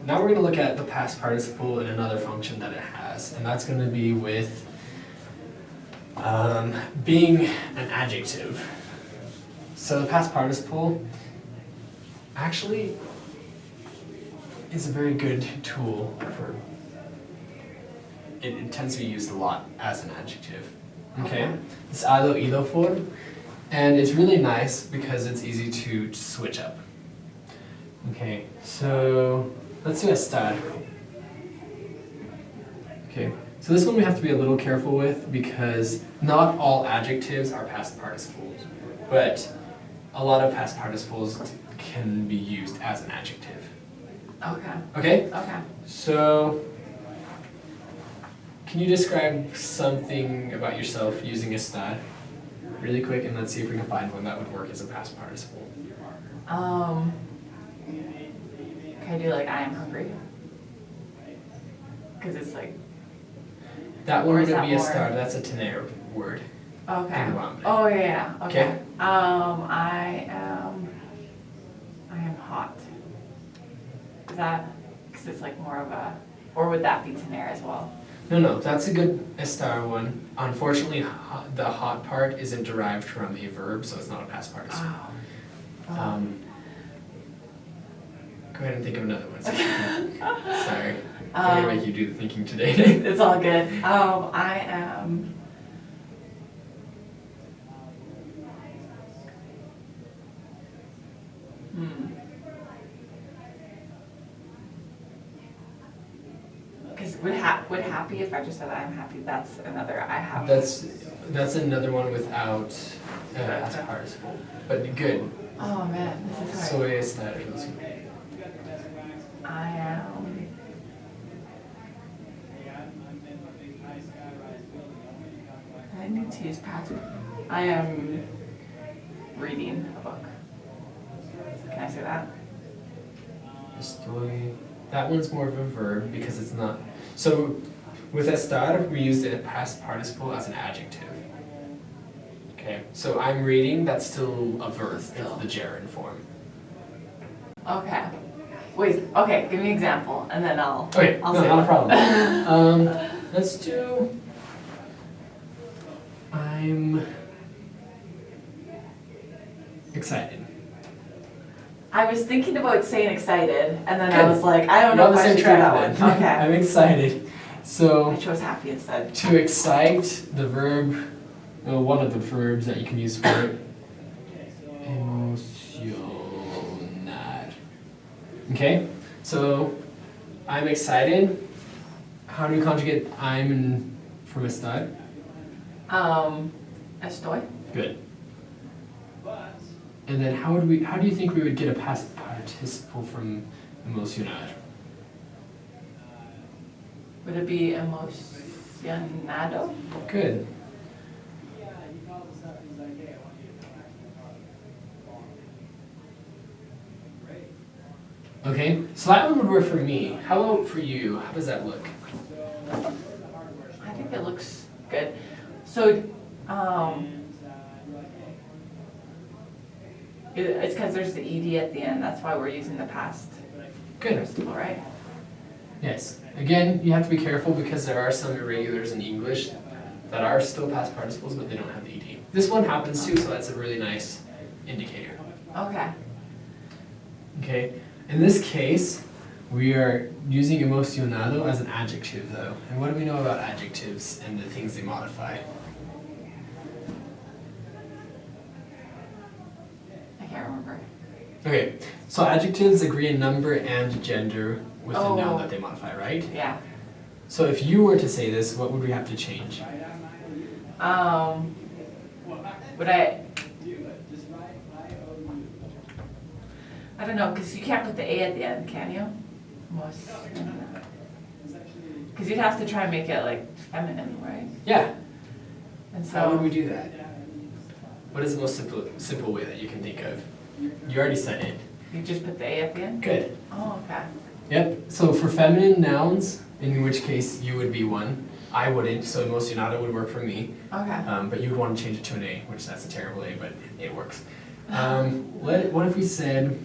Now we're going to look at the past participle and another function that it has, and that's going to be with being an adjective. So the past participle actually is a very good tool for, it tends to be used a lot as an adjective. Okay? It's ado form, and it's really nice because it's easy to switch up. Okay, so let's do estar. Okay, so this one we have to be a little careful with because not all adjectives are past participles, but a lot of past participles can be used as an adjective. Okay. Okay? Okay. So, can you describe something about yourself using estar really quick, and let's see if we can find one that would work as a past participle. Can I do like I am hungry? Because it's like. That one Or is wouldn't that be more- estar, that's a tener word. Okay. Tengo Oh yeah. Okay. Okay. I am hot. Is that because it's like more of a, or would that be tener as well? No, that's a good estar one. Unfortunately, the hot part isn't derived from a verb, so it's not a past participle. Oh. Go ahead and think of another one. Sorry, I'm gonna make you do the thinking today. It's all good. I am. Because would happy if I just said I'm happy? That's another I have. That's another one without past participle, but good. Oh man, this is hard. Soy estar. I am. I need to use past. I am reading a book. Can I say that? Estoy. That one's more of a verb because it's not. So with estar, we used it past participle as an adjective. Okay, so I'm reading, that's still a verb. It's the gerund form. Okay. Wait. Okay. Give me an example, and then I'll. Okay, I'll no, say not a it. problem. Let's do. I'm excited. I was thinking about saying excited, and then Good. I was like, I don't You're know on if the I same should do that track one. then. Okay. I'm excited. So I chose happy instead. to excite, the verb, well, one of the verbs that you can use for it, emocionar. Okay, so I'm excited. How do we conjugate I'm in from estar? Estoy. Good. And then how do you think we would get a past participle from emocionar? Would it be emocionado? Good. Okay, so that one would work for me. How about for you? How does that look? I think it looks good. So, it's because there's the ed at the end. That's why we're using the past Good. participle, right? Yes. Again, you have to be careful because there are some irregulars in English that are still past participles, but they don't have the ed. This one happens too, so that's a really nice indicator. Okay. Okay. In this case, we are using emocionado as an adjective, though. And what do we know about adjectives and the things they modify? I can't remember. Okay, so adjectives agree in number and gender with the noun Oh. that they modify, right? Yeah. So if you were to say this, what would we have to change? Would I don't know, because you can't put the A at the end, can you? Because you'd have to try and make it like feminine, right? Yeah. And How would we so, do that? What is the most simple way that you can think of? You already said it. you just put the A at the end? Good. Oh, okay. Yep. So for feminine nouns, in which case you would be one, I wouldn't. So emocionado would work for me. Okay. But you would want to change it to an A, which that's a terrible A, but it works. What if we said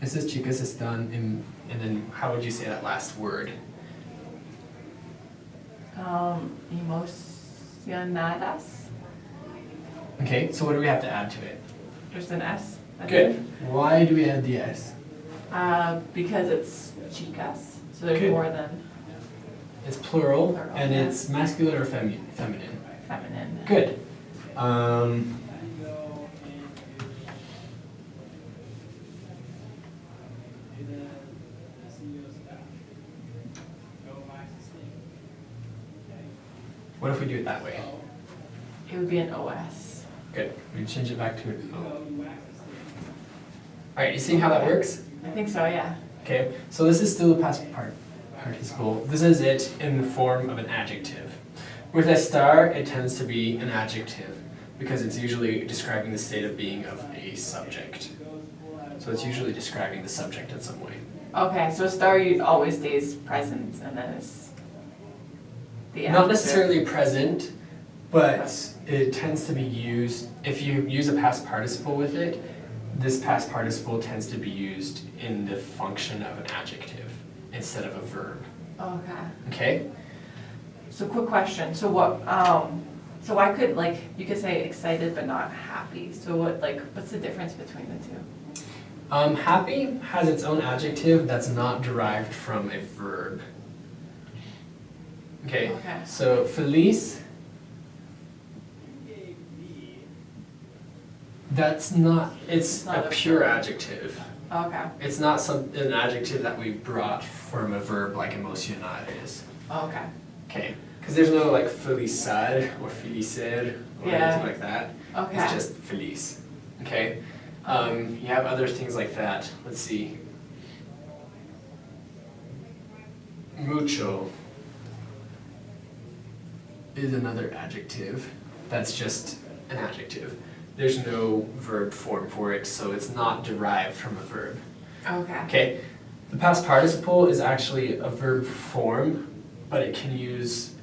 Esas chicas están in, and then how would you say that last word? Emocionadas. Okay, so what do we have to add to it? There's an S. Good. Why do we add the S? Because it's chicas, so there's Good. more than It's plural, Plural, and yeah. it's masculine or feminine? feminine. Good. What if we do it that way? It would be an OS. Good. We change it back to an O. Alright, you see how that works? I think so, yeah. Okay, so this is still a past participle. This is it in the form of an adjective. With a star, it tends to be an adjective because it's usually describing the state of being of a subject. So it's usually describing the subject in some way. Okay, so star always stays present, and then it's the Not adjective. necessarily present, but it tends to be used, if you use a past participle with it, this past participle tends to be used in the function of an adjective instead of a verb. Okay. Okay? So quick question. So what? So I could you could say excited but not happy. So what's the difference between the two? Happy has its own adjective that's not derived from a verb. Okay? Okay. So feliz, that's not, it's not a a pure verb. adjective. Okay. It's not an adjective that we brought from a verb like emocionar is. Okay. Okay? Because there's no like felizar or felicer or Yeah. anything like that. Okay. It's just feliz. Okay? You have other things like that. Let's see. Mucho is another adjective that's just an adjective. There's no verb form for it, so it's not derived from a verb. Okay. Okay, the past participle is actually a verb form, but it can use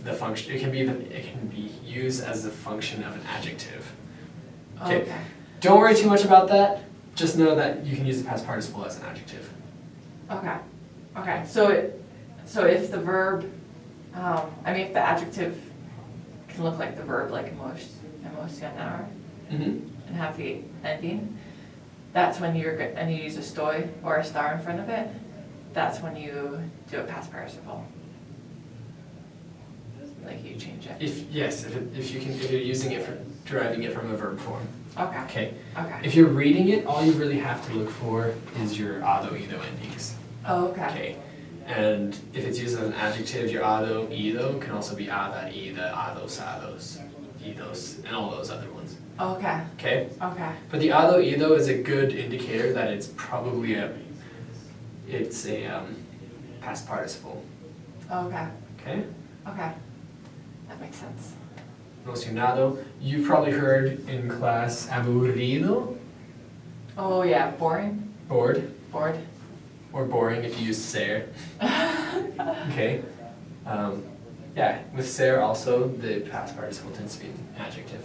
the function. It can be used as a function of an adjective. Okay. Okay. Don't worry too much about that. Just know that you can use the past participle as an adjective. Okay. Okay. So if the verb, if the adjective can look like the verb, like emocionar, Mm-hmm. and have the ending, that's when and you use a stoy or a star in front of it, that's when you do a past participle. Like you change it. If you're using it for deriving it from a verb form. Okay. Okay. Okay. If you're reading it, all you really have to look for is your ado, ido endings. Oh, okay. Okay. And if it's used as an adjective, your ado, ido can also be ada, ida, ados, ados, idos, and all those other ones. Okay. Okay? Okay. But the ado, ido is a good indicator that it's probably a past participle. Okay. Okay? Okay. That makes sense. Emocionado. You've probably heard in class aburrido, Oh yeah, boring. bored, Bored. or boring if you use ser. Okay. Yeah, with ser also, the past participle tends to be an adjective.